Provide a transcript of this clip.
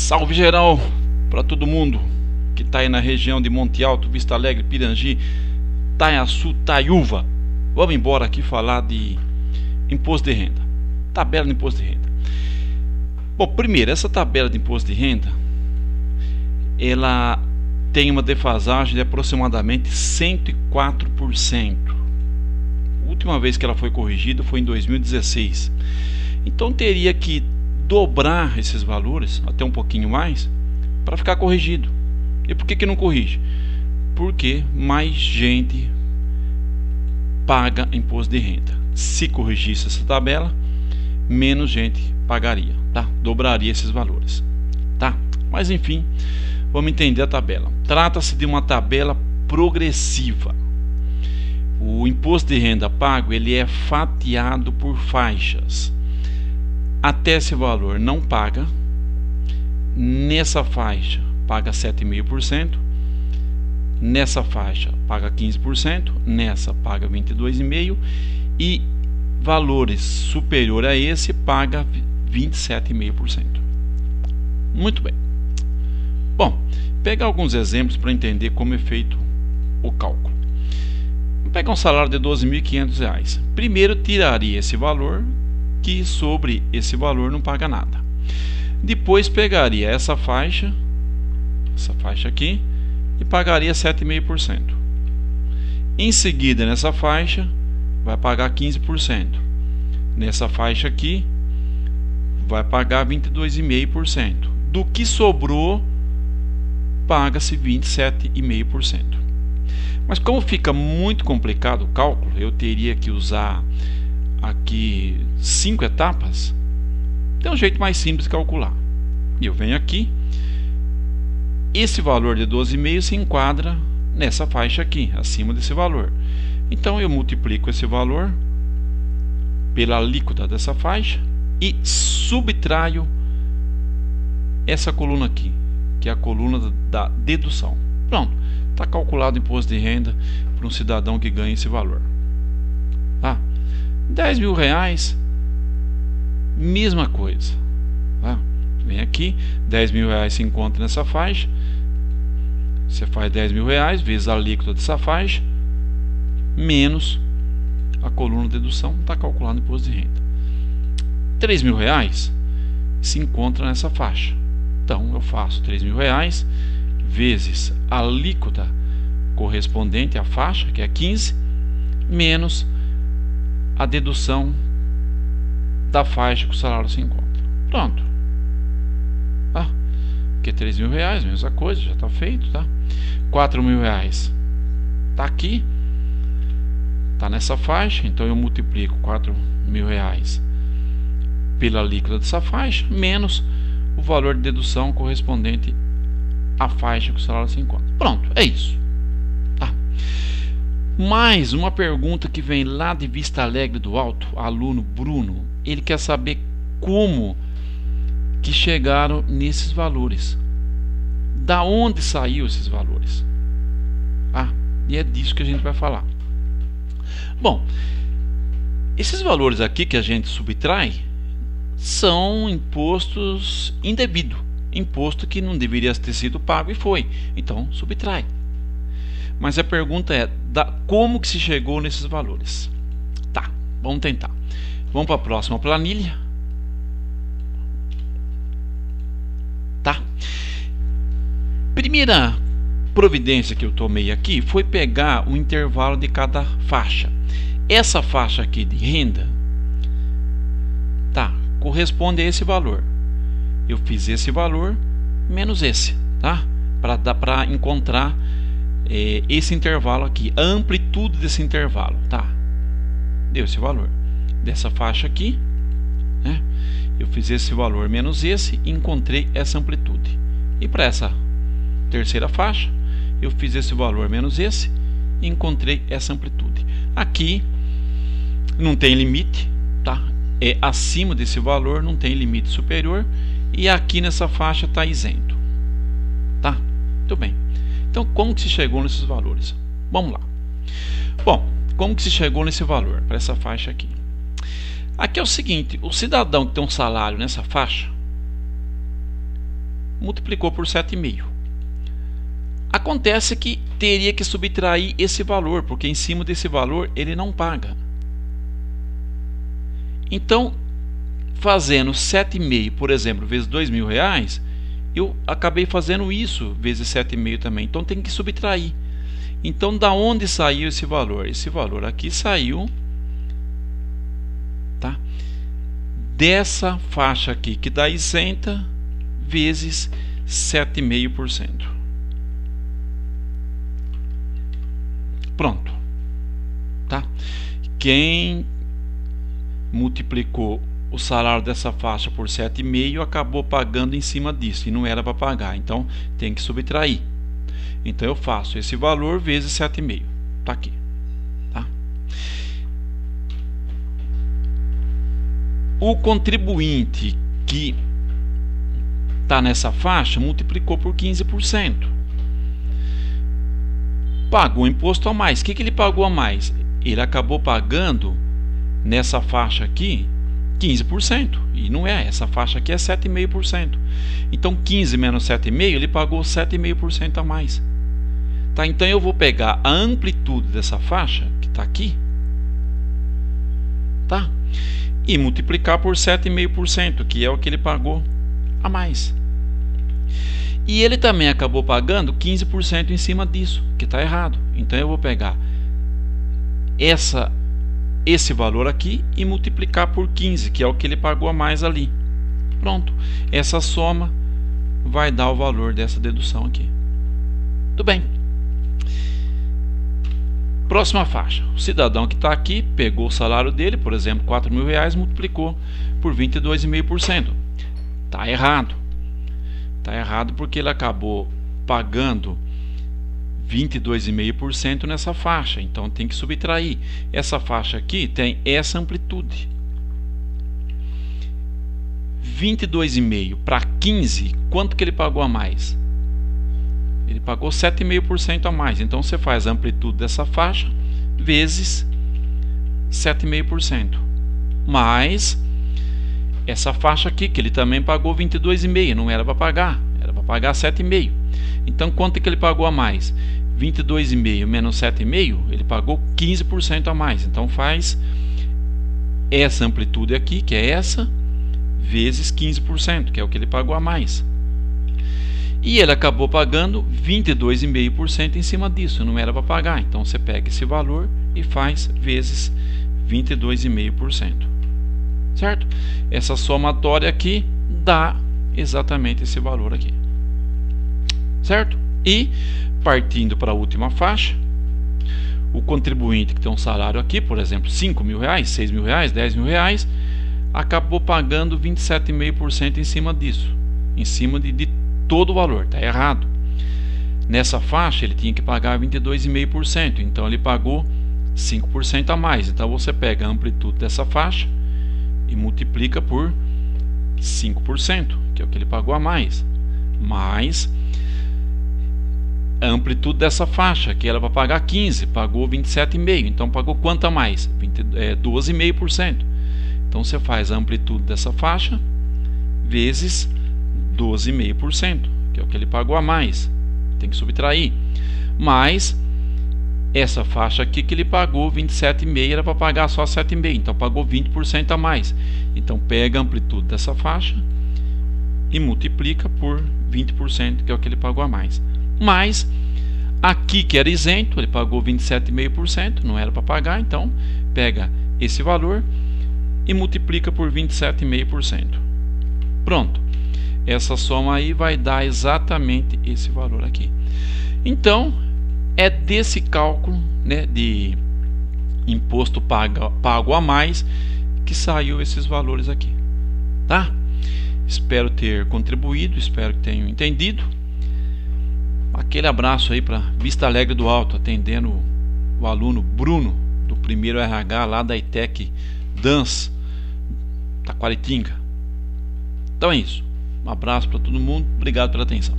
Salve geral para todo mundo que está aí na região de Monte Alto, Vista Alegre, Pirangi, Taiaçu, Taiúva. Vamos embora aqui falar de imposto de renda, tabela de imposto de renda. Bom, primeiro, essa tabela de imposto de renda, ela tem uma defasagem de aproximadamente 104%. A última vez que ela foi corrigida foi em 2016. Então teria que dobrar esses valores, até um pouquinho mais, para ficar corrigido. E por que não corrige? Porque mais gente paga imposto de renda. Se corrigisse essa tabela, menos gente pagaria, tá? Dobraria esses valores, tá? Mas enfim, vamos entender a tabela. Trata-se de uma tabela progressiva. O imposto de renda pago, ele é fatiado por faixas. Até esse valor não paga, nessa faixa paga 7,5%, nessa faixa paga 15%, nessa paga 22,5% e valores superior a esse paga 27,5%. Muito bem. Bom, pegar alguns exemplos para entender como é feito o cálculo. Vamos pegar um salário de R$ 12.500. Primeiro tiraria esse valor, que sobre esse valor não paga nada. Depois pegaria essa faixa aqui, e pagaria 7,5%. Em seguida, nessa faixa, vai pagar 15%. Nessa faixa aqui, vai pagar 22,5%. Do que sobrou, paga-se 27,5%. Mas como fica muito complicado o cálculo, eu teria que usar aqui 5 etapas. Tem um jeito mais simples de calcular. Eu venho aqui, esse valor de 12,5 se enquadra nessa faixa aqui, acima desse valor. Então eu multiplico esse valor pela alíquota dessa faixa e subtraio essa coluna aqui, que é a coluna da dedução. Pronto, está calculado o imposto de renda para um cidadão que ganha esse valor. Tá? R$10.000, mesma coisa. Tá? Vem aqui, R$10.000 se encontra nessa faixa. Você faz R$10.000 vezes a alíquota dessa faixa menos a coluna de dedução, está calculado o imposto de renda. R$3.000 se encontra nessa faixa. Então eu faço R$3.000 vezes a alíquota correspondente à faixa, que é 15, menos a dedução da faixa que o salário se encontra. Pronto. Ah, que é R$3.000, mesma coisa, já está feito, tá? R$4.000 está aqui, está nessa faixa, então eu multiplico R$4.000 pela alíquota dessa faixa, menos o valor de dedução correspondente à faixa que o salário se encontra. Pronto, é isso. Tá? Mais uma pergunta que vem lá de Vista Alegre do Alto, aluno Bruno. Ele quer saber como que chegaram nesses valores. Da onde saiu esses valores? Ah, e é disso que a gente vai falar. Bom, esses valores aqui que a gente subtrai são impostos indevidos, imposto que não deveria ter sido pago e foi. Então, subtrai. Mas a pergunta é, como que se chegou nesses valores? Tá, vamos tentar. Vamos para a próxima planilha. Tá? Primeira providência que eu tomei aqui foi pegar o intervalo de cada faixa. Essa faixa aqui de renda, tá, corresponde a esse valor. Eu fiz esse valor menos esse, tá? Para encontrar esse intervalo aqui, a amplitude desse intervalo, tá? Deu esse valor. Dessa faixa aqui, né? Eu fiz esse valor menos esse e encontrei essa amplitude. E para essa terceira faixa, eu fiz esse valor menos esse e encontrei essa amplitude. Aqui não tem limite, tá? É acima desse valor, não tem limite superior, e aqui nessa faixa está isento, tá? Muito bem. Então, como que se chegou nesses valores? Vamos lá. Bom, como que se chegou nesse valor para essa faixa aqui? Aqui é o seguinte, o cidadão que tem um salário nessa faixa, multiplicou por 7,5. Acontece que teria que subtrair esse valor, porque em cima desse valor ele não paga. Então, fazendo 7,5, por exemplo, vezes R$2.000, eu acabei fazendo isso vezes 7,5 também. Então tem que subtrair. Então, da onde saiu esse valor? Esse valor aqui saiu, tá, dessa faixa aqui, que dá isenta, vezes 7,5%. Pronto, tá? Quem multiplicou o salário dessa faixa por 7,5 acabou pagando em cima disso e não era para pagar, então tem que subtrair. Então eu faço esse valor vezes 7,5, tá aqui, tá? O contribuinte que está nessa faixa multiplicou por 15%. Pagou imposto a mais. O que ele pagou a mais? Ele acabou pagando nessa faixa aqui 15%. E não é, essa faixa aqui é 7,5%. Então 15 menos 7,5, ele pagou 7,5% a mais. Tá? Então eu vou pegar a amplitude dessa faixa, que está aqui, tá? E multiplicar por 7,5%, que é o que ele pagou a mais. E ele também acabou pagando 15% em cima disso, que está errado. Então eu vou pegar esse valor aqui e multiplicar por 15, que é o que ele pagou a mais ali. Pronto. Essa soma vai dar o valor dessa dedução aqui. Tudo bem. Próxima faixa. O cidadão que está aqui pegou o salário dele, por exemplo, R$4.000, multiplicou por 22,5%. Está errado. Está errado porque ele acabou pagando 22,5% nessa faixa. Então tem que subtrair. Essa faixa aqui tem essa amplitude. 22,5 para 15, quanto que ele pagou a mais? Ele pagou 7,5% a mais. Então você faz a amplitude dessa faixa vezes 7,5%. Mais essa faixa aqui, que ele também pagou 22,5, não era para pagar, era para pagar 7,5. Então quanto que ele pagou a mais? 22,5 menos 7,5, ele pagou 15% a mais. Então faz essa amplitude aqui, que é essa, vezes 15%, que é o que ele pagou a mais. E ele acabou pagando 22,5% em cima disso, não era para pagar. Então você pega esse valor e faz vezes 22,5%. Certo? Essa somatória aqui dá exatamente esse valor aqui. Certo? E partindo para a última faixa, o contribuinte que tem um salário aqui, por exemplo, R$5.000, R$6.000, R$10.000, acabou pagando 27,5% em cima disso, em cima de todo o valor. Está errado. Nessa faixa ele tinha que pagar 22,5%, então ele pagou 5% a mais. Então você pega a amplitude dessa faixa e multiplica por 5%, que é o que ele pagou a mais, mais a amplitude dessa faixa, que era para pagar 15, pagou 27,5, então pagou quanto a mais? 12,5%. Então você faz a amplitude dessa faixa vezes 12,5%, que é o que ele pagou a mais, tem que subtrair, mais essa faixa aqui que ele pagou 27,5, era para pagar só 7,5, então pagou 20% a mais. Então pega a amplitude dessa faixa e multiplica por 20%, que é o que ele pagou a mais. Mas aqui que era isento, ele pagou 27,5%, não era para pagar, então pega esse valor e multiplica por 27,5%. Pronto. Essa soma aí vai dar exatamente esse valor aqui. Então, é desse cálculo, né, de imposto pago a mais que saiu esses valores aqui. Tá? Espero ter contribuído, espero que tenham entendido. Aquele abraço aí para Vista Alegre do Alto, atendendo o aluno Bruno, do primeiro RH lá da ITEC DANS, Taquaritinga. Então é isso. Um abraço para todo mundo. Obrigado pela atenção.